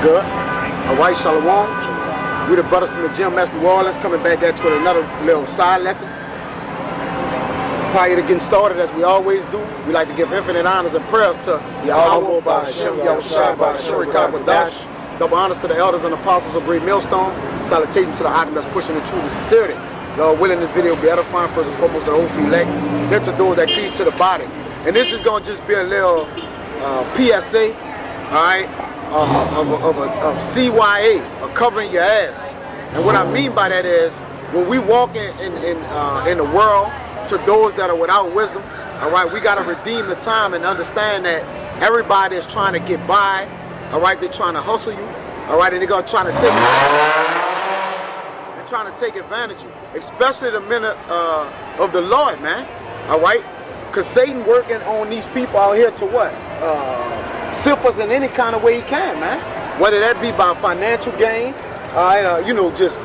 Good. All right, Shalom. We the brothers from the Gym Master New Orleans coming back at you with another little side lesson. Prior to getting started, as we always do, we like to give infinite honors and prayers to Yahweh by Hashem, Yahushua by Shurikah Badash. Double honors to the elders and apostles of Great Millstone. Salutations to the Akim that's pushing the truth and sincerity. Lord willing, this video will be edifying first and foremost the whole elect. Then to those that cleave to the body. And this is going to just be a little PSA, all right, of CYA, of covering your ass. And what I mean by that is, when we walk in the world, to those that are without wisdom, all right, we got to redeem the time and understand that everybody is trying to get by, all right, they're trying to hustle you, all right, and they're going to try to take advantage of you, especially the men of the Lord, man, all right, because Satan working on these people out here to what? Sift us in any kind of way he can, man, whether that be by financial gain, all right, you know, just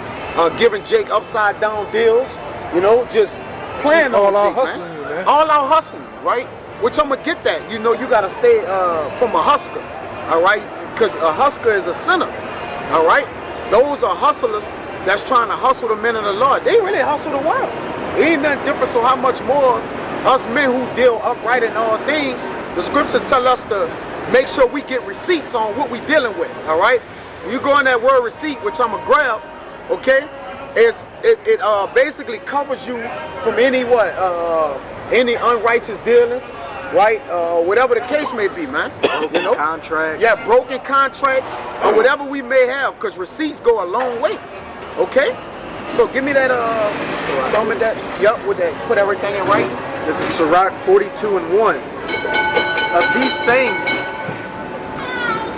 giving Jake upside down deals, you know, just playing all out hustling, man. All out hustling, right? Which I'm gonna get that. You know, you gotta stay from a husker, all right? Because a husker is a sinner, all right? Those are hustlers that's trying to hustle the men of the Lord. They really hustle the world. It ain't nothing different. So how much more us men who deal upright in all things? The scriptures tell us to make sure we get receipts on what we dealing with, all right? When you go in that word receipt, which I'm gonna grab, okay? It basically covers you from any any unrighteous dealings, right? Whatever the case may be, man. Broken contracts. Yeah, broken contracts or whatever we may have, because receipts go a long way. Okay? So give me that thumb at that. Yup, with that. Put everything in right. This is Sirach 42:1.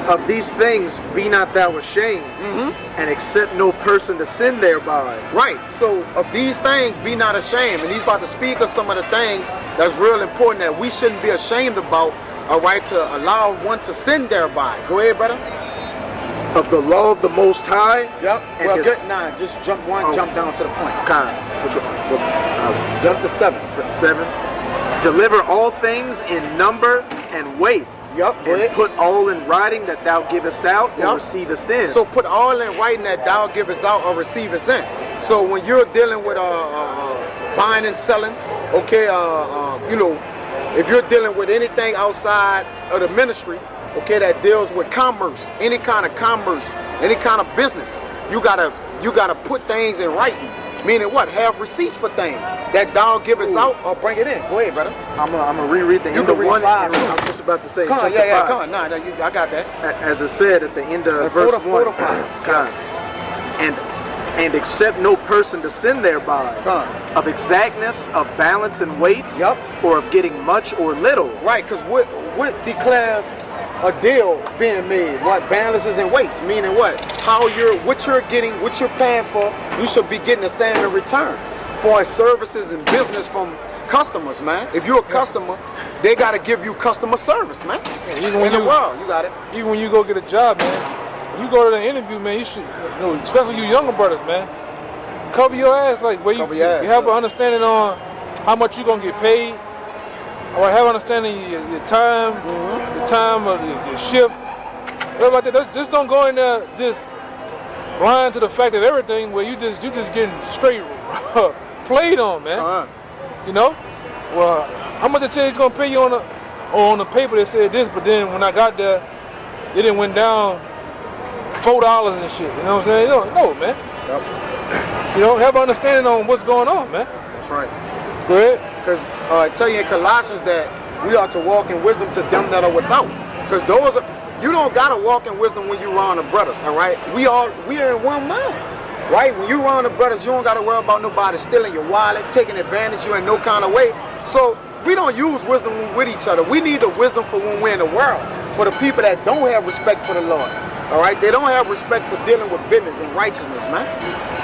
Of these things be not thou ashamed, and accept no person to sin thereby. Right. So of these things be not ashamed. And he's about to speak of some of the things that's real important that we shouldn't be ashamed about, all right, to allow one to sin thereby. Go ahead, brother. Of the law of the Most High. Yep. Well, good. Nah, just jump jump down to the point. Which one? Jump to 7. 7. Deliver all things in number and weight. Yep, and put all in writing that thou givest out or receivest in. So put all in writing that thou givest out or receivest in. So when you're dealing with buying and selling, okay, you know, if you're dealing with anything outside of the ministry, okay, that deals with commerce, any kind of business, you gotta put things in writing. Meaning what? Have receipts for things that thou givest out or bring it in. Go ahead, brother. I'm gonna reread the end of 1. I'm just about to say. Come on, yeah, come on. Nah, I got that. As it said at the end of verse 1. 4 to 5. And accept no person to sin thereby. Of exactness, of balance and weights, or of getting much or little. Right, because what declares a deal being made? What balances and weights? Meaning what? What you're getting, what you're paying for, you should be getting the same in return for services and business from customers, man. If you're a customer, they got to give you customer service, man. Yeah, even in the world, you got it. Even when you go get a job, man, when you go to the interview, man, you should, you know, especially you younger brothers, man, cover your ass, like where you have an understanding on how much you're gonna get paid. Or have an understanding your time, the time of your shift. About that. Just don't go in there just blind to the fact of everything where you just getting straight played on, man. You know? Well, how much they say he's gonna pay you on the paper that said this, but then when I got there, it didn't went down $4 and shit. You know what I'm saying? No, man. Yep. You know, have an understanding on what's going on, man. That's right. Go ahead. Because I tell you in Colossians that we are to walk in wisdom to them that are without. Because you don't gotta walk in wisdom when you around the brothers, all right? We are in one mind, right? When you around the brothers, you don't gotta worry about nobody stealing your wallet, taking advantage of you in no kind of way. So we don't use wisdom when we're with each other. We need the wisdom for when we're in the world. For the people that don't have respect for the Lord, all right? They don't have respect for dealing with business and righteousness, man.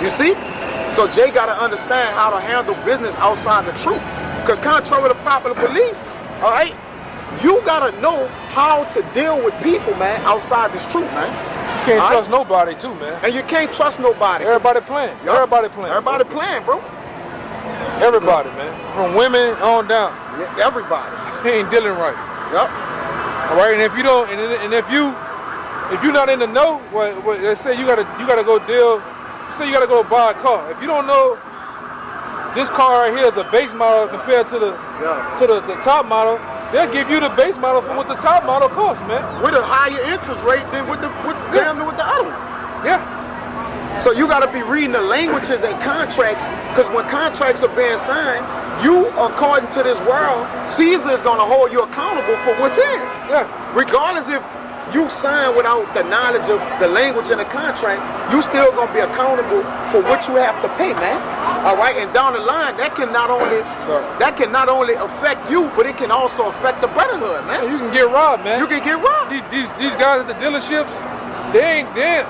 You see? So Jay gotta understand how to handle business outside the truth. Because contrary to popular belief, all right, you gotta know how to deal with people, man, outside this truth, man. You can't trust nobody too, man. And you can't trust nobody. Everybody playing. Yep. Everybody playing. Everybody playing, bro. Everybody, man. From women on down. Yeah, everybody. He ain't dealing right. Yep. All right, and if you don't, and if you if you're not in the know, what they say you gotta go deal. Say you gotta go buy a car. If you don't know this car right here is a base model compared to the top model, they'll give you the base model for what the top model costs, man. With a higher interest rate than with the other one. Yeah. So you got to be reading the languages and contracts, because when contracts are being signed, you, according to this world, Caesar is going to hold you accountable for what's his. Yeah. Regardless if you sign without the knowledge of the language in the contract, you still going to be accountable for what you have to pay, man. All right, and down the line, that can not only affect you, but it can also affect the brotherhood, man. You can get robbed, man. You can get robbed. These guys at the dealerships, they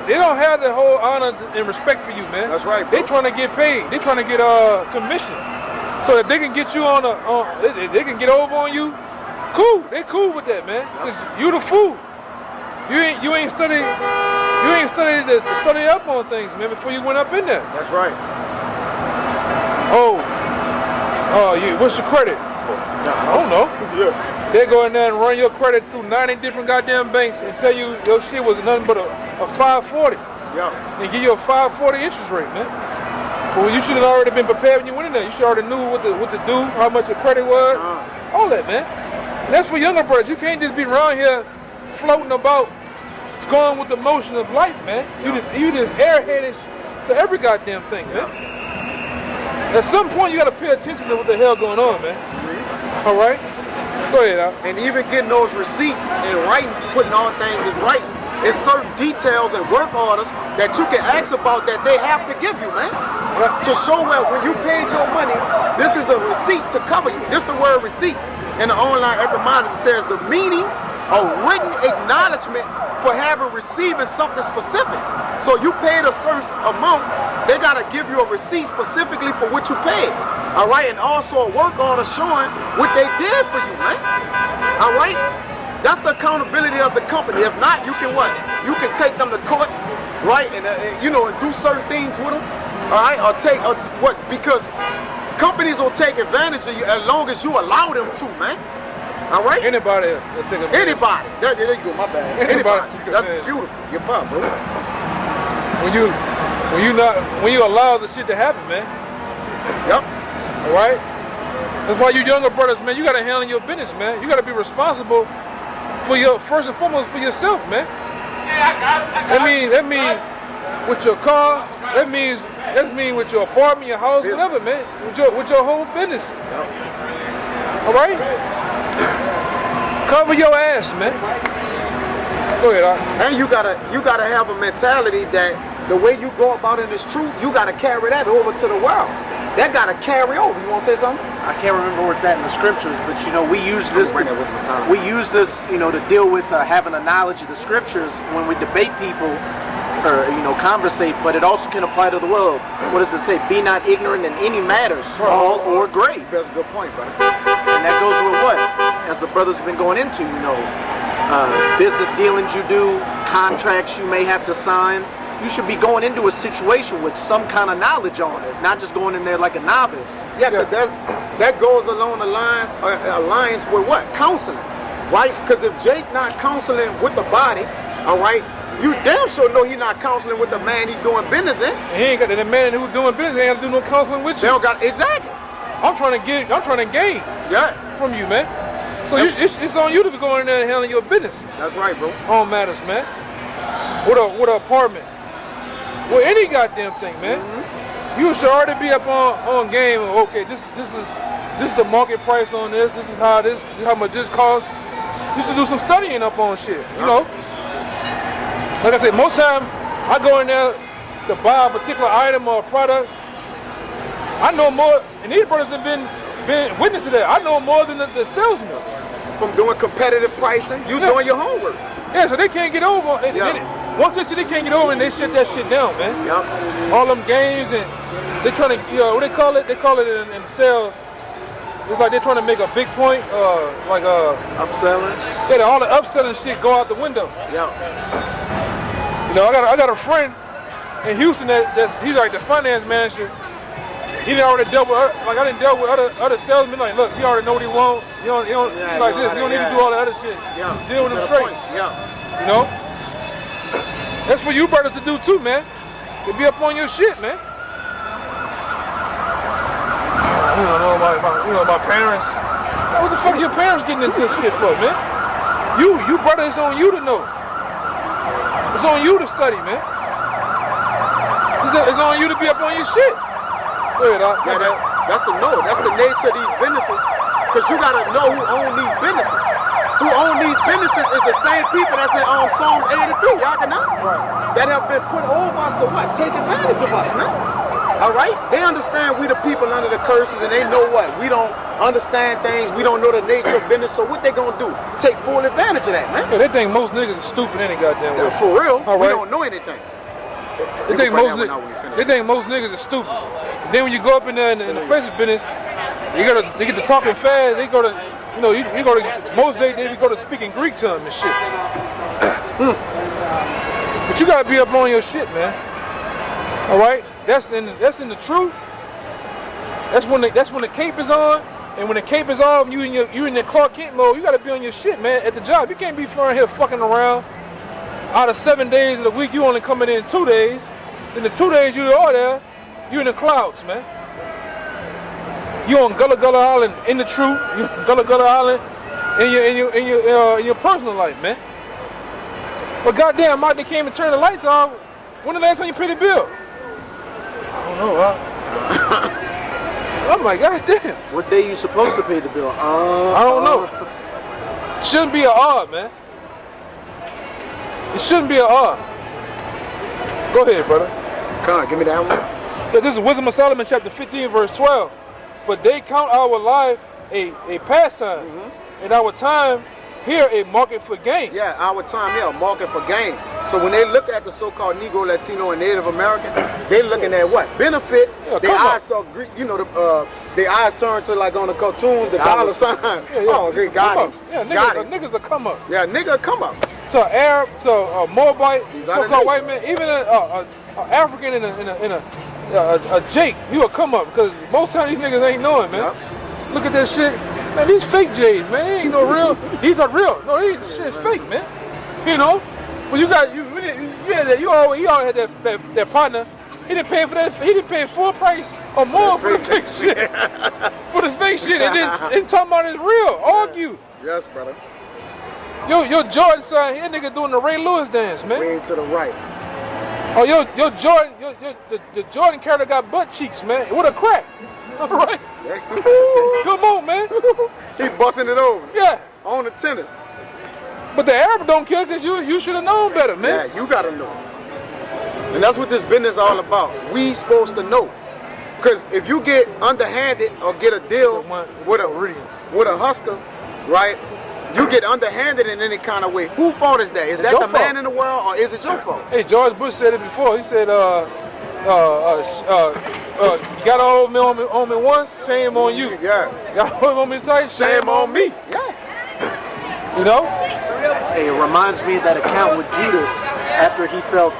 don't have the whole honor and respect for you, man. That's right, bro. They trying to get paid. They trying to get commission. So if they can get you on they can get over on you, cool. They cool with that, man. Cause you the fool. You ain't studied to study up on things, man, before you went up in there. That's right. What's your credit? I don't know. Yeah. They go in there and run your credit through 90 different goddamn banks and tell you your shit was nothing but a 540. Yeah. And give you a 540 interest rate, man. Well, you should have already been prepared when you went in there. You should already knew what to do, how much your credit was, all that, man. And that's for younger brothers. You can't just be around here floating about, going with the motion of life, man. You just airheaded to every goddamn thing, man. At some point, you got to pay attention to what the hell going on, man. All right? Go ahead, Al. And even getting those receipts and writing, putting all things in writing, it's certain details and work orders that you can ask about that they have to give you, man. To show that when you paid your money, this is a receipt to cover you. This the word receipt. In the online etymology says the meaning of written acknowledgement for having receiving something specific. So you paid a certain amount, they gotta give you a receipt specifically for what you paid. All right, and also a work order showing what they did for you, man. All right, that's the accountability of the company. If not, you can what? You can take them to court, right, and and do certain things with them. All right, or take what? Because companies will take advantage of you as long as you allow them to, man. All right. Anybody will take advantage. Anybody. There you go. My bad. Anybody. That's beautiful. Your pop, bro. When you allow the shit to happen, man. Yep. All right. That's why you younger brothers, man. You gotta handle your business, man. You gotta be responsible for first and foremost for yourself, man. That means with your car. That means with your apartment, your house, business. Whatever, man. With your whole business. Yep. All right. Cover your ass, man. Go ahead, Art. And you gotta have a mentality that the way you go about in this truth, you gotta carry that over to the world. That gotta carry over. You wanna say something? I can't remember where it's at in the scriptures, but we use this. We use this, to deal with having a knowledge of the scriptures when we debate people or conversate. But it also can apply to the world. What does it say? Be not ignorant in any matter, small or great. That's a good point, brother. And that goes with what? As the brothers have been going into, business dealings you do, contracts you may have to sign. You should be going into a situation with some kind of knowledge on it, not just going in there like a novice. Yeah, because that goes along the alliance with what? Counseling, right? Because if Jake not counseling with the body, all right, you damn sure know he not counseling with the man he doing business in. And he ain't got the man who's doing business ain't got to do no counseling with you. They don't got exactly. I'm trying to gain from you, man. So it's on you to be going in there and handling your business. That's right, bro. On matters, man. With an apartment. Well, any goddamn thing, man. Mm-hmm. You should already be up on game. Okay, this is the market price on this. This is how much this costs. You should do some studying up on shit. You know. Like I said, most time I go in there to buy a particular item or a product. I know more, and these brothers have been witness to that. I know more than the salesman. From doing competitive pricing, doing your homework. Yeah, so they can't get over. Once they see they can't get over, and they shut that shit down, man. Yep. All them games, and they trying to, what they call it? They call it in sales. It's like they're trying to make a big point, upselling. Yeah, all the upselling shit go out the window. Yeah. I got a friend in Houston he's like the finance manager. He done already dealt with I didn't deal with other salesmen. Like, look, he already know what he want. You don't need to do all the other shit. Yeah. Deal with him straight. Yeah. That's for you brothers to do too, man. To be up on your shit, man. My parents. What the fuck are your parents getting into shit for, man? You brother, it's on you to know. It's on you to study, man. It's on you to be up on your shit. Go ahead, that's the nature of these businesses. Because you gotta know who own these businesses. Who own these businesses is the same people that's in Psalms 83. Y'all can know? Right. That have been put over us to what? Take advantage of us, man. All right? They understand we the people under the curses, and they know what? We don't understand things. We don't know the nature of business. So what they gonna do? Take full advantage of that, man. Yeah, they think most niggas are stupid any goddamn way. For real. All We right. don't know anything. They think most niggas are stupid. Then when you go up in there in the place of business, they get to talking fast. They go to, you go to most days they go to speaking Greek to them and shit. But you gotta be up on your shit, man. All right, that's in the truth. That's when the cape is on, and when the cape is off, you in your Clark Kent mode. You gotta be on your shit, man. At the job, you can't be flying here fucking around. Out of 7 days of the week, you only coming in 2 days. Then the 2 days you are there, you in the clouds, man. You on Gullah Gullah Island in the truth. You on Gullah Gullah Island in your personal life, man. But goddamn, Mike, they came and turned the lights off. When the last time you paid the bill? I don't know. I'm like, goddamn. What day you supposed to pay the bill? I don't know. Shouldn't be an odd, man. It shouldn't be an odd. Go ahead, brother. Come on, give me that one. Yeah, this is Wisdom of Solomon, chapter 15, verse 12. But they count our life a pastime, and our time here a market for gain. Yeah, our time here, a market for gain. So when they look at the so-called Negro, Latino, and Native American, they're looking at what? Benefit. Yeah, their eyes start, their eyes turn to like on the cartoons, the dollar sign. Yeah. Oh, they got it. Yeah, got it. niggas will come up. Yeah, nigga, come up. To an Arab, to a Moabite, These are the so-called white nations. man, even an African in a Jake, you will come up because most times these niggas ain't knowing, man. Yep. Look at that shit, man. These fake J's, man. They ain't no real. These are real. No, these shit's fake, man. You know, when you always had that partner. He didn't pay for that. He didn't pay full price or more for the fake shit. For the fake shit, and then talking about it's real. Argue. Yes, brother. Your Jordan son, here nigga doing the Ray Lewis dance, man. Way to the right. Oh, your Jordan, the Jordan character got butt cheeks, man. What a crack. All right. Come on, man. He busting it over. Yeah. On the tennis. But the Arab don't care because you should have known better, man. Yeah, you gotta know. And that's what this business is all about. We supposed to know. Because if you get underhanded or get a deal with a hustler, right? You get underhanded in any kind of way. Whose fault is that? Is that the man in the world or is it your fault? Hey, George Bush said it before. He said, you got all on me once, shame on you. Yeah. Got all on me twice, shame on me. Yeah. You know? Hey, it reminds me of that account with Judas after he felt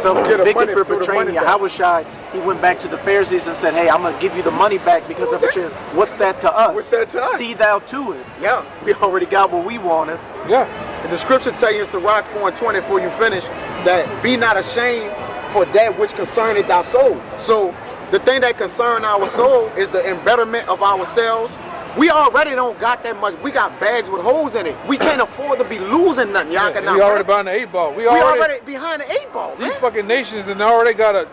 convicted for betraying Yahushua. He went back to the Pharisees and said, hey, I'm going to give you the money back because of betrayal. What's that to us? What's that to us? See thou to it. Yeah. We already got what we wanted. Yeah. And the scripture tell you in Sirach 4:20 before you finish that be not ashamed for that which concerneth thy soul. So the thing that concern our soul is the embetterment of ourselves. We already don't got that much. We got bags with holes in it. We can't afford to be losing nothing. Y'all can We already behind the 8 ball. We already behind the 8 ball, man. These fucking nations and already got a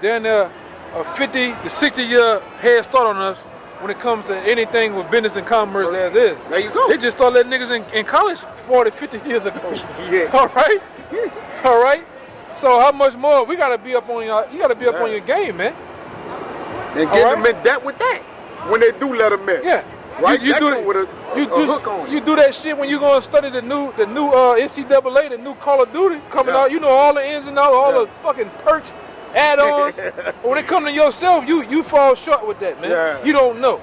50 to 60 year head start on us when it comes to anything with business and commerce as is. There you go. They just started letting niggas in college 40, 50 years ago. Yeah. All right? All right? So how much more? We gotta be up on you gotta be up on your game, man. And get them in debt with that when they do let them in. Yeah. Right? You do it with a hook on you do that shit when you gonna study the new NCAA, the new Call of Duty coming out. You know all the ins and outs, all the fucking perks, add-ons. But when it comes to yourself, you fall short with that, man. Yeah. You don't know.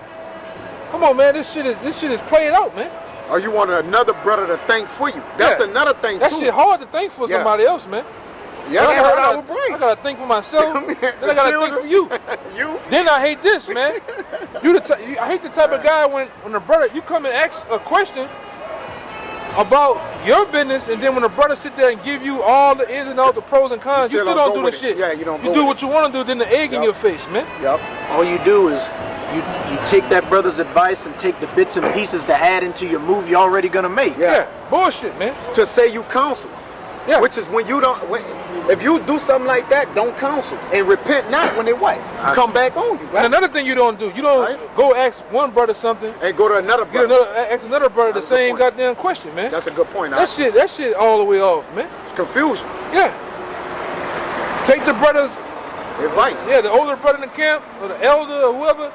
Come on, man. This shit is playing out, man. Or you want another brother to think for you. That's another thing that too. That shit hard to think for somebody else, man. Yeah, that hurt our brain. I gotta think for myself. Then I gotta think for you. You? Then I hate this, man. I hate the type of guy when the brother, you come and ask a question, about your business, and then when the brother sit there and give you all the ins and outs, the pros and cons, you still don't do the shit. Yeah, you don't. You do what you want to do, then the egg in your face, man. Yep. All you do is you take that brother's advice and take the bits and pieces to add into your move you're already gonna make. Yeah, bullshit, man. To say you counsel. Yeah. Which is when you don't. If you do something like that, don't counsel and repent not when it what come back on you. Right? And another thing you don't do, you don't go ask one brother something and go to another brother. Ask another brother the same goddamn question, man. That's a good point. That shit all the way off, man. Confusion. Yeah. Take the brother's advice. Yeah, the older brother in the camp or the elder or whoever.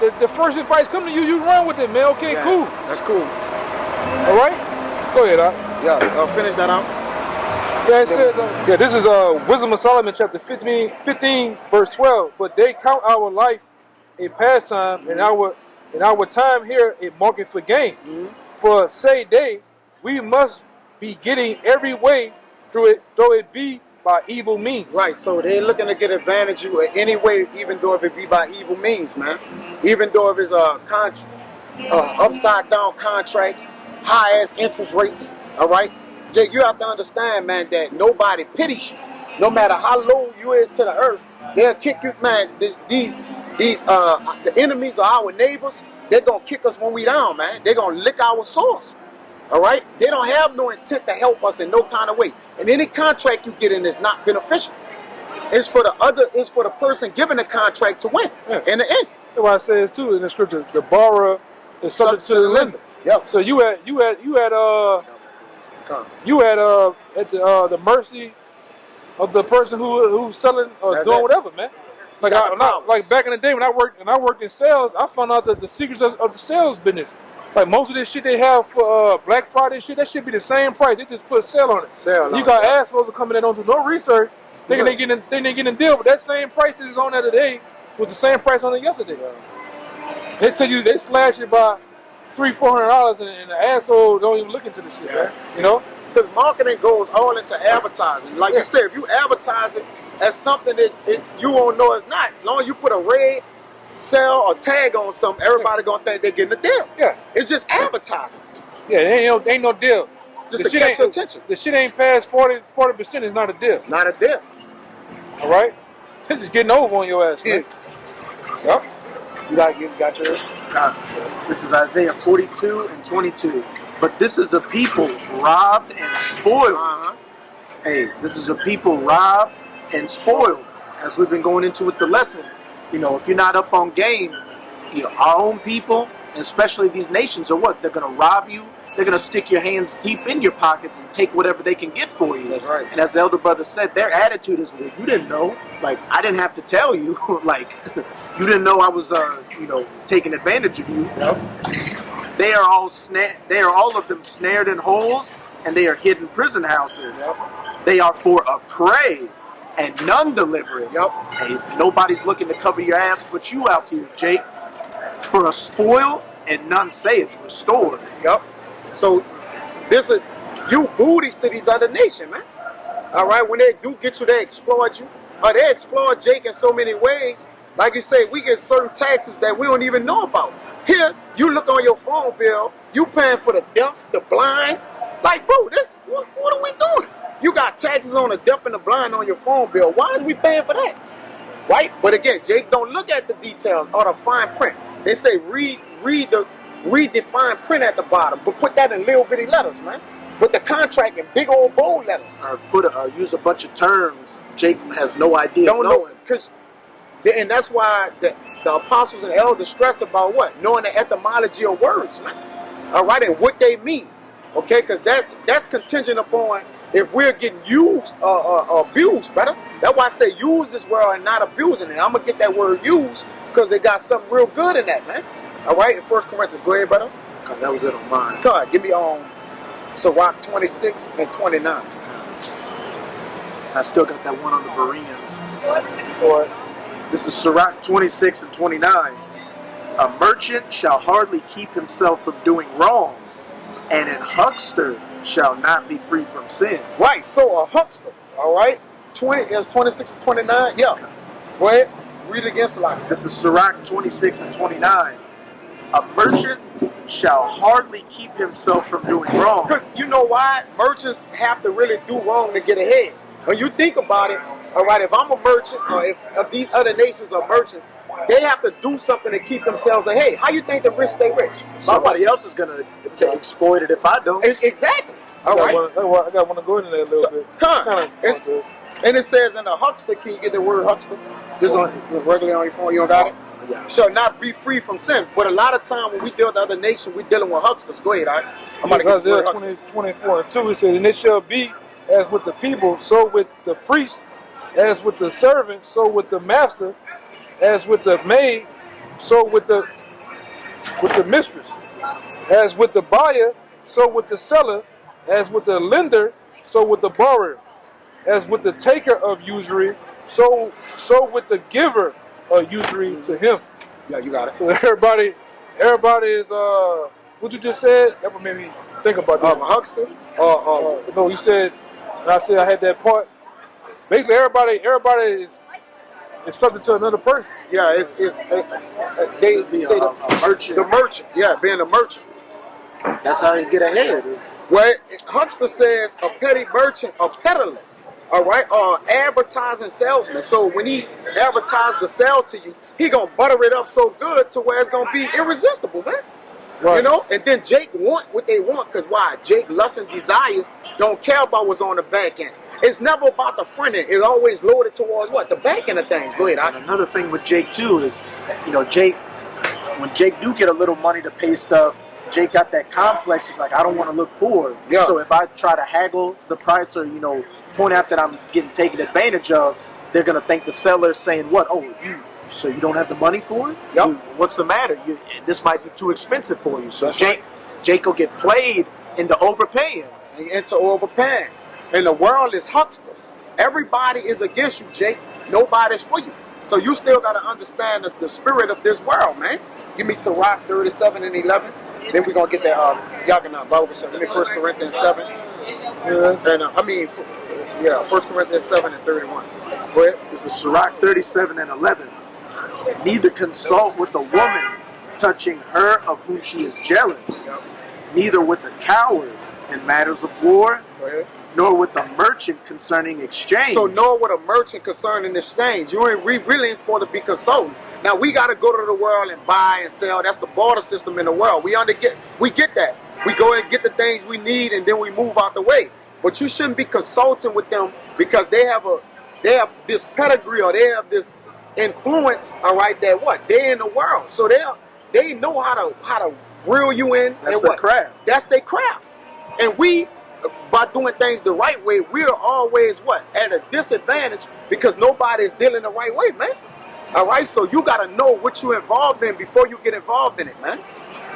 The first advice come to you, you run with it, man. Okay, cool. That's cool. All right. Go ahead, Yeah. Finish that out. Yeah, it says, this is Wisdom of Solomon, chapter 15, verse 12. But they count our life a pastime, and our time here a market for gain. For say they, we must be getting every way through it, though it be by evil means. Right. So they're looking to get advantage of you in any way, even though if it be by evil means, man. Even though if it's upside down contracts, high ass interest rates. All right. Jake, you have to understand, man, that nobody pities you. No matter how low you is to the earth, they'll kick you, man. The enemies of our neighbors, they're gonna kick us when we down, man. They're gonna lick our sores. All right? They don't have no intent to help us in no kind of way. And any contract you get in is not beneficial. It's for the person giving the contract to win. Yeah. In the end. That's why it says too in the scripture, the borrower is subject to the lender. Yep. So you had at the mercy of the person who's selling or doing whatever, man. Like back in the day when I worked in sales, I found out that the secrets of the sales business. Like most of this shit they have for Black Friday shit, that should be the same price. They just put a sale on it. You got assholes that come in and don't do no research. They getting a deal, but that same price that is on there today was the same price on it yesterday. They tell you they slash it by $300-400, and the asshole don't even look into the shit, man. You know? Because marketing goes all into advertising. Like you said, if you advertise it as something that you won't know it's not, as long as you put a red sell or tag on something, everybody gonna think they're getting a deal. Yeah. It's just advertising. Yeah, ain't no deal. Just to catch your attention. The shit ain't past 40% is not a deal. Not a deal. All right? It's just getting over on your ass, man. Yep. You got yours? This is Isaiah 42 and 22. But this is a people robbed and spoiled. Hey, this is a people robbed and spoiled. As we've been going into with the lesson, you know, if you're not up on game, you know, our own people, and especially these nations, are what? They're going to rob you. They're going to stick your hands deep in your pockets and take whatever they can get for you. That's right. And as the elder brother said, their attitude is, well, you didn't know. Like, I didn't have to tell you. Like, you didn't know I was, taking advantage of you. Yep. They are all of them snared in holes, and they are hidden prison houses. Yep. They are for a prey, and none deliver it. Yep. Hey, nobody's looking to cover your ass but you out here, Jake. For a spoil, and none say it restored. Yep. So you booties to these other nations, man. All right, when they do get you, they exploit you. Or they exploit Jake in so many ways. Like you say, we get certain taxes that we don't even know about. Here, you look on your phone bill, you paying for the deaf, the blind. Like, bro, what are we doing? You got taxes on the deaf and the blind on your phone bill. Why is we paying for that? Right? But again, Jake, don't look at the details or the fine print. They say read the fine print at the bottom, but put that in little bitty letters, man. Put the contract in big old bold letters. Or use a bunch of terms Jake has no idea. Don't know it. And that's why the apostles and elders stress about what? Knowing the etymology of words, man. All right, and what they mean. Okay, because that's contingent upon if we're getting used or abused, better. That's why I say use this word and not abusing it. I'm going to get that word used because they got something real good in that, man. All right, in 1 Corinthians. Go ahead, brother. That was it on mine. God, give me Sirach 26 and 29. I still got that one on the Bereans. This is Sirach 26 and 29. A merchant shall hardly keep himself from doing wrong, and an huckster shall not be free from sin. Right, so a huckster, all right? 26 and 29, yeah. Go ahead, read it again, Sirach. This is Sirach 26 and 29. A merchant shall hardly keep himself from doing wrong. Because you know why? Merchants have to really do wrong to get ahead. When you think about it, all right, if I'm a merchant, or if these other nations are merchants, they have to do something to keep themselves ahead. How you think the rich stay rich? Somebody else is going to exploit it if I don't. Exactly. All right. I got to go into that a little bit. And it says in the huckster, can you get the word huckster? Just on regularly on your phone, you don't got it? Yeah. Shall not be free from sin. But a lot of time when we deal with other nations, we dealing with hucksters. Go ahead, all right? I'm about to get the word huckster. 24 and 2, it says, and it shall be as with the people, so with the priest, as with the servant, so with the master, as with the maid, so with the mistress, as with the buyer, so with the seller, as with the lender, so with the borrower, as with the taker of usury, so with the giver of usury to him. Yeah, you got it. So everybody is what you just said. That what made me think about that. A huckster? No, you said. And I said I had that part. Basically, everybody is subject to another person. Yeah, they say a merchant. The merchant. Yeah, being a merchant. That's how you get ahead. Well, huckster says a petty merchant, a peddler. All right, advertising salesman. So when he advertises the sale to you, he gonna butter it up so good to where it's gonna be irresistible, man. Right. You know, and then Jake want what they want, because why? Jake lust and desires don't care about what's on the back end. It's never about the front end. It's always loaded towards what? The back end of things. Go ahead. And another thing with Jake too is, you know, when Jake do get a little money to pay stuff, Jake got that complex. He's like, I don't want to look poor. Yeah. So if I try to haggle the price or, you know, point out that I'm getting taken advantage of, they're gonna think the seller's saying, what? Oh, so you don't have the money for it? Yep. What's the matter? This might be too expensive for you. So Jake will get played into overpaying. Into overpaying. And the world is hucksters. Everybody is against you, Jake. Nobody's for you. So you still got to understand the spirit of this world, man. Give me Sirach 37 and 11. Then we're going to get that Yaganah Bible. So give me 1 Corinthians 7. And 1 Corinthians 7 and 31. Go ahead. This is Sirach 37 and 11. Neither consult with the woman touching her of whom she is jealous, neither with a coward in matters of war, nor with a merchant concerning exchange. So nor with a merchant concerning exchange. We really ain't supposed to be consulting. Now we got to go to the world and buy and sell. That's the barter system in the world. We get that. We go and get the things we need, and then we move out the way. But you shouldn't be consulting with them because they have this pedigree, or they have this influence, all right, that what? They're in the world. So they know how to reel you in. That's their craft. That's their craft. And we, by doing things the right way, we're always what? At a disadvantage because nobody's dealing the right way, man. All right, so you got to know what you're involved in before you get involved in it, man.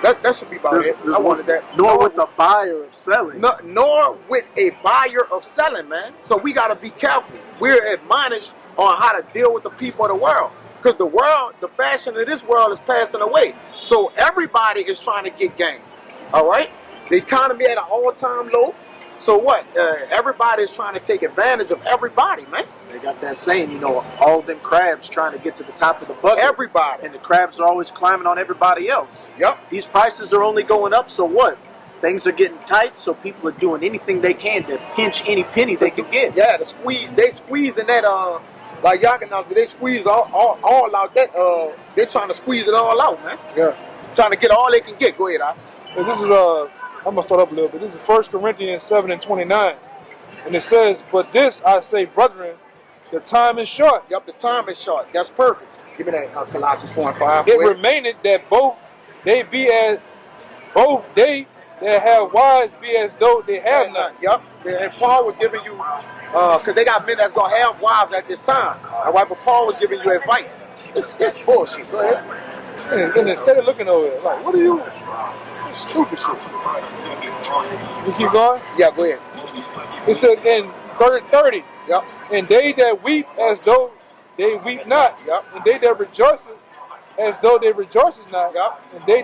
That should be about it. I wanted that. Nor with the buyer of selling. Nor with a buyer of selling, man. So we got to be careful. We're admonished on how to deal with the people of the world. Because the fashion of this world is passing away. So everybody is trying to get gain. All right? The economy at an all-time low. So what? Everybody is trying to take advantage of everybody, man. They got that saying, you know, all them crabs trying to get to the top of the bucket. Everybody. And the crabs are always climbing on everybody else. Yep. These prices are only going up, so what? Things are getting tight, so people are doing anything they can to pinch any penny they can get. Yeah, they squeeze in that, like Yaganah said, they squeeze all out that, they're trying to squeeze it all out, man. Yeah. Trying to get all they can get. Go ahead, So this is, I'm going to start up a little bit. This is 1 Corinthians 7 and 29. And it says, but this I say, brethren, the time is short. Yep, the time is short. That's perfect. Give me that Colossians 4 and 5. It remaineth that both they that have wives be as though they have none. Yep. And Paul was giving you, because they got men that's going to have wives at this time. All right, but Paul was giving you advice. It's bullshit. Go ahead. And instead of looking over it, like, what are you? Stupid shit. You keep going? Yeah, go ahead. It says in 30. Yep. And they that weep as though they weep not. Yep. And they that rejoices as though they rejoices not. Yep. And they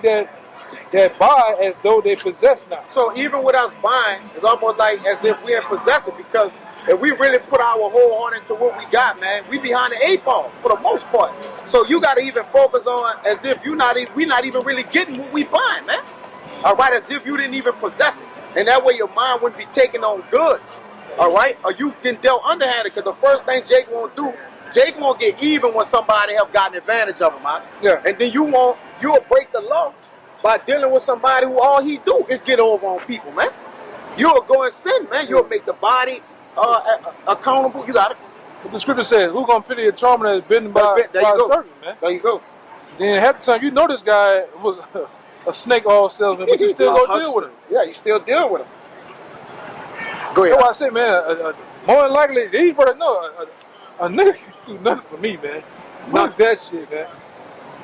that buy as though they possess not. So even with us buying, it's almost like as if we ain't possess it, because if we really put our whole heart into what we got, man, we behind the 8 ball for the most part. So you got to even focus on as if we not even really getting what we buying, man. All right, as if you didn't even possess it. And that way your mind wouldn't be taking on goods. All right, or you can deal underhanded, because the first thing Jake won't do, Jake won't get even when somebody have gotten advantage of him, man. Yeah. And then you'll break the law by dealing with somebody who all he do is get over on people, man. You'll go and sin, man. You'll make the body accountable. You got it. But the scripture says, who's gonna pity a charmer that's bitten by a serpent, man? There you go. Then half the time you know this guy was a snake oil salesman, but you still go deal with him. Yeah, you still deal with him. Go ahead. That's why I say, man, more than likely, these brothers know a nigga can't do nothing for me, man. Fuck that shit, man.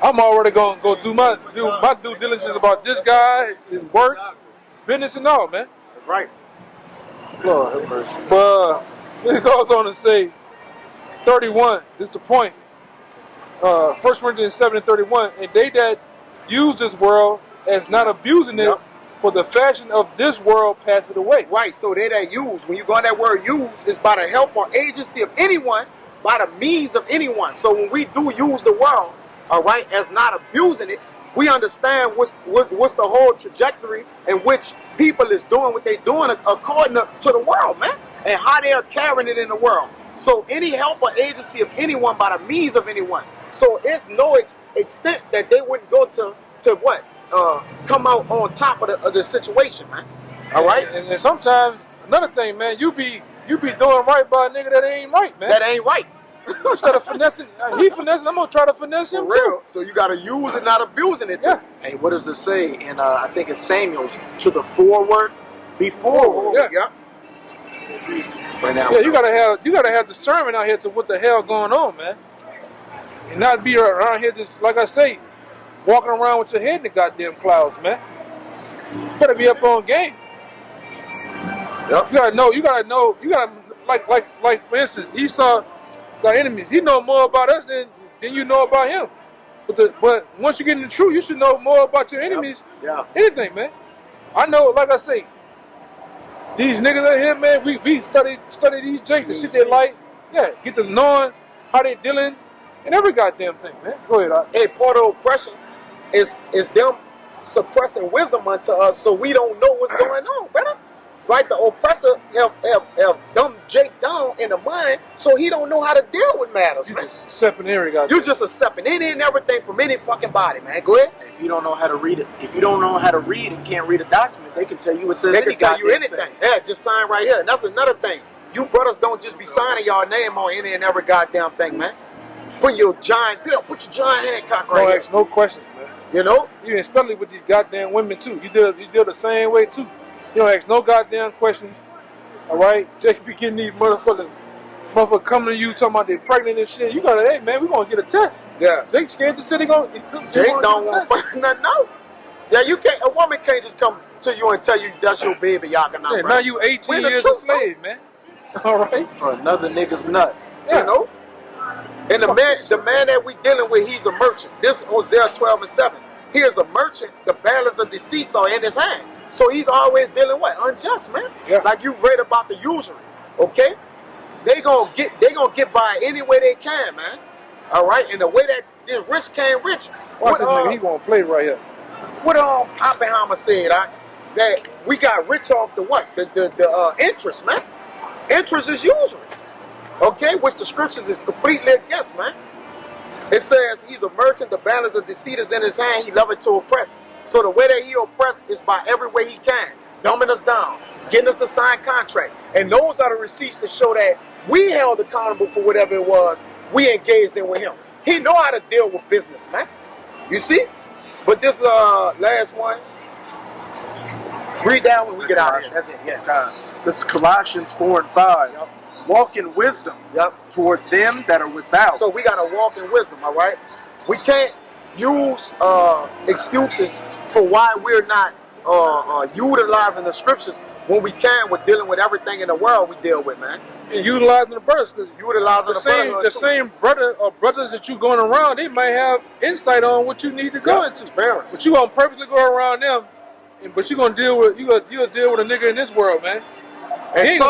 I'm already gonna go do my due diligence about this guy, his work, business, and all, man. That's right. Lord have mercy. But it goes on to say, 31 is the point. 1 Corinthians 7:31, and they that use this world as not abusing it, for the fashion of this world passeth away. Right, so they that use, when you go on that word use, is by the help or agency of anyone, by the means of anyone. So when we do use the world, all right, as not abusing it, we understand what's the whole trajectory in which people is doing what they doing according to the world, man, and how they are carrying it in the world. So any help or agency of anyone by the means of anyone. So it's no extent that they wouldn't go to what? Come out on top of the situation, man. All right? And sometimes, another thing, man, you be doing right by a nigga that ain't right, man. That ain't right. Instead of finessing, he finessing, I'm going to try to finesse him, For real. too. So you got to use it, not abusing it. Yeah. Hey, what does it say in, I think it's Samuel's, to the forward, be forward. Yeah. Right now. Yeah, you gotta have discernment out here to what the hell going on, man. And not be around here just, like I say, walking around with your head in the goddamn clouds, man. You better be up on game. Yep. You gotta know, like for instance, Esau got enemies. He know more about us than you know about him. But once you get in the truth, you should know more about your enemies. Yeah. Anything, man. I know, like I say, these niggas out here, man, we study these jakes to see they like, get to knowing how they dealing and every goddamn thing, man. Go ahead, Art. Hey, part of oppression is them suppressing wisdom unto us, so we don't know what's going on, brother. Right? The oppressor have dumb Jake down in the mind, so he don't know how to deal with matters, man. Just accepting every goddamn. You just accepting any and everything from any fucking body, man. Go ahead. If you don't know how to read it, if you don't know how to read and can't read a document, they can tell you what says. They can tell you anything. Yeah, just sign right here. And that's another thing. You brothers don't just be signing y'all name on any and every goddamn thing, man. Put your giant Hancock right Don't here. ask no questions, man. You know? You especially with these goddamn women too. You deal the same way too. You don't ask no goddamn questions. All right, Jake be getting these motherfuckers coming to you talking about they pregnant and shit. You gotta, hey man, we gonna get a test. Yeah. Jake scared the city gonna. Jake don't want to find nothing out. Yeah, you can't. A woman can't just come to you and tell you that's your baby, y'all can Yeah, now you 18 years a slave, man. All right. For another nigga's nut. You know? And the man that we dealing with, he's a merchant. This Hosea 12:7. He is a merchant. The balance of deceits are in his hand. So he's always dealing what? Unjust, man. Yeah. Like you read about the usury. Okay? They gonna get by any way they can, man. All right? And the way that this rich came rich. Watch this nigga, he gonna play right here. What Oppenheimer said, that we got rich off the what? The interest, man. Interest is usury. Okay? Which the scriptures is completely against, man. It says he's a merchant, the balance of deceit is in his hand, he loveth to oppress. So the way that he oppress is by every way he can. Dumbing us down, getting us to sign contract. And those are the receipts to show that we held accountable for whatever it was we engaged in with him. He know how to deal with business, man. You see? But this last one, read that when we get out of here. That's it, yeah. This is Colossians 4:5. Yep. Walk in wisdom toward them that are without. So we got to walk in wisdom, all right? We can't use excuses for why we're not utilizing the scriptures when we can. We're dealing with everything in the world we deal with, man. And utilizing the brothers, because Utilizing the same brother or brothers that you going around, they might have insight on what you need to go into. Balance. But you gonna purposely go around them, but you gonna deal with you'll deal with a nigga in this world, man. And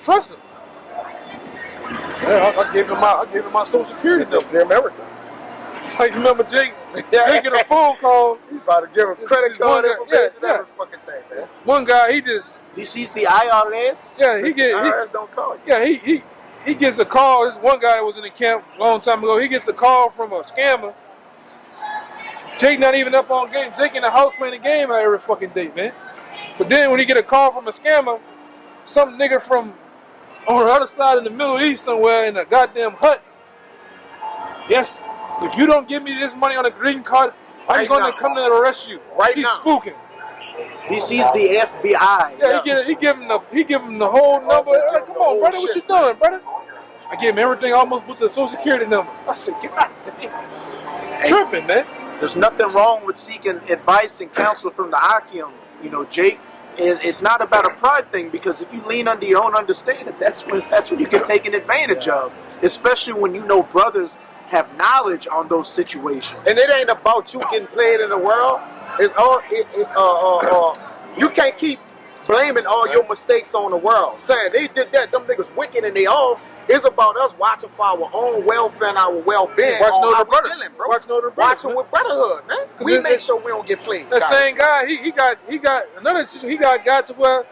Trust him. Yeah, I gave him my social security number. Give him everything. Like, remember Jake Yeah. making a phone call? He's about to give him credit This card one guy- information, yeah, every fucking thing, man. One guy, he just, This is the IRS. yeah, he get, IRS don't call you. yeah, he gets a call. This one guy that was in the camp a long time ago. He gets a call from a scammer. Jake not even up on game. Jake in the house playing the game every fucking day, man. But then when he get a call from a scammer, some nigga from on the other side of the Middle East somewhere in a goddamn hut. Yes, if you don't give me this money on a green card, I'm Right going now. to come and arrest you. Right He's now. spooking. This is the FBI. Yeah, he give him the whole number. Like, come on, brother, what you doing, brother? I gave him everything almost with the Social Security number. I said, God damn, tripping, man. There's nothing wrong with seeking advice and counsel from the Akim. You know, Jake, it's not about a pride thing, because if you lean under your own understanding, that's when you get taken advantage of. Especially when you know brothers have knowledge on those situations. And it ain't about you getting played in the world. It's all you can't keep blaming all your mistakes on the world, saying they did that, them niggas wicked and they off. It's about us watching for our own welfare and our well-being. Watching on other how we brothers. feeling, bro. Watching other brothers, Watching man. with brotherhood, man. We it- make sure we don't get played. That guys. same guy, he got another. He got to where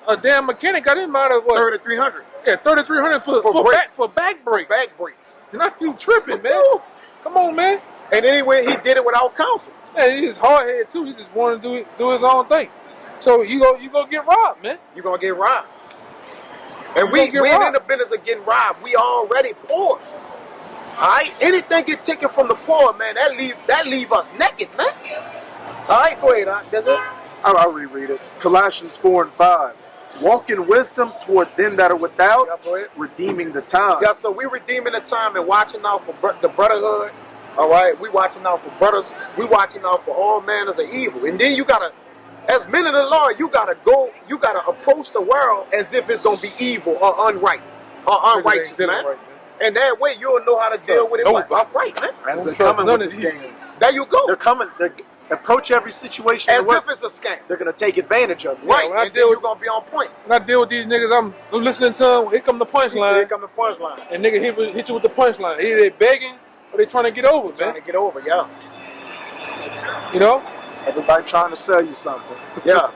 a damn mechanic got him out of what? 3,300 Yeah, 3,300 for back breaks. back breaks. You're not you tripping, man. Come on, man. And anyway, he did it without counsel. Yeah, he's hard headed too. He just want to do his own thing. So you go get robbed, man. You're gonna get robbed. And You we gonna get ain't in robbed. the business of getting robbed. We already poor. Alright? Anything get taken from the poor, man, that leave us naked, man. Alright, go ahead, Does it? I'll reread it. Colossians 4:5. Walk in wisdom toward them that are without, Yeah, go ahead. redeeming the time. Yeah, so we redeeming the time and watching out for the brotherhood. All right, we watching out for brothers. We watching out for all manners of evil. And then you gotta, as men of the Lord, you gotta approach the world as if it's gonna be evil or unrighteous, Ain't man. right, And that way you'll know how to deal with it. No. Upright, man. As they're trust coming none with of this you. game. There you go. They're coming. They approach every situation As the way if it's a scam. they're going to take advantage of it. Right, when I and deal then with- you're gonna be on point. When I deal with these niggas, I'm listening to them. Here come the Here punchline, come the punchline. and nigga hit you with the punchline. Either they begging or they trying to get over, Trying man. to get over, yeah. You know? Everybody trying to sell you something. Yeah.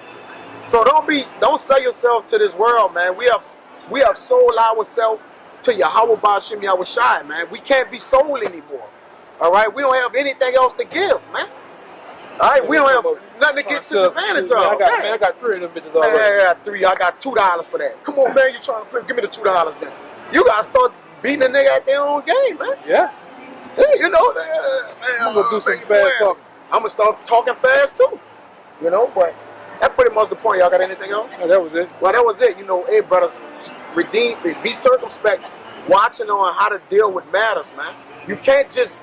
So don't sell yourself to this world, man. We have sold ourselves to Yahweh Ba'Shem Yahweh Shai, man. We can't be sold anymore. All right, we don't have anything else to give, man. All right, we don't have nothing to get to the advantage of. I got 3 of them bitches Man, already. I got 3. I got $2 for that. Come on, man. You trying to give me the $2 then? You gotta start beating the nigga at their own game, man. Yeah. Hey, you know, man. I'm gonna do some man, fast talking. I'm gonna start talking fast too. You know, but that's pretty much the point. Y'all got anything else? Yeah, that was it. Well, that was it. You know, hey, brothers, be circumspect, watching on how to deal with matters, man. You can't just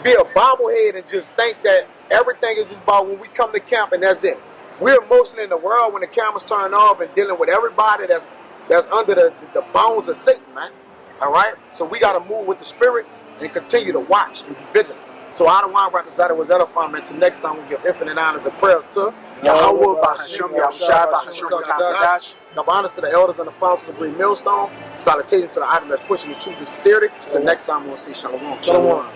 be a bobblehead and just think that everything is just about when we come to camp and that's it. We're mostly in the world when the cameras turn off and dealing with everybody that's under the bounds of Satan, man. All right? So we got to move with the spirit and continue to watch and be vigilant. So I don't want to write was edifying, man. Till next time we give infinite honors and prayers to Yahweh Ba'Shem Yahushua Ba'Shem Yahadash. Give honors to the elders and apostles of Green Millstone. Salutating to the item that's pushing the truth and sincerity. Till next time we'll see Shalom. Shalom.